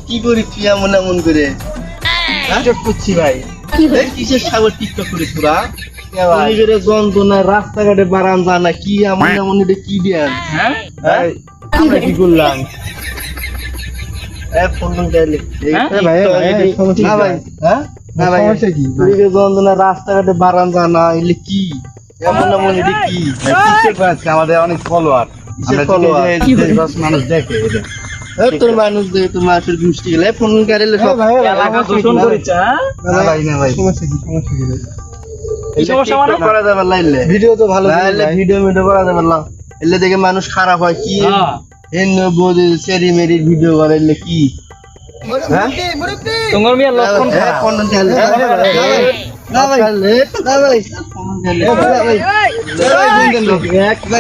কি করি তুই এমন এমন করে টিকটক করছি ভাই কিসের সাগর টিকটক করিস তোরা নিজের যন্ত্রণা রাস্তাঘাটে বারান জানা কি এমন এমন এটা কি দেন হ্যাঁ আমরা কি করলাম ফোন গেলে না ভাই হ্যাঁ না ভাই নিজের যন্ত্রণা রাস্তাঘাটে বারান জানা এলে কি এমন এমন এটা কি আমাদের অনেক ফলোয়ার মানুষ দেখে তোর মানুষ দে তোর মানুষের গোষ্ঠী গেলে ফোন কারেলে সব এলাকা দূষণ করেছে ভাই না ভাই এই সমস্যা মানে করা যাবে লাইলে ভিডিও তো ভালো ভিডিও করা যাবে না এলে দেখে মানুষ খারাপ হয় কি সেরি মেরি ভিডিও করে এলে কি তোমার মিয়া লক্ষণ না ভাই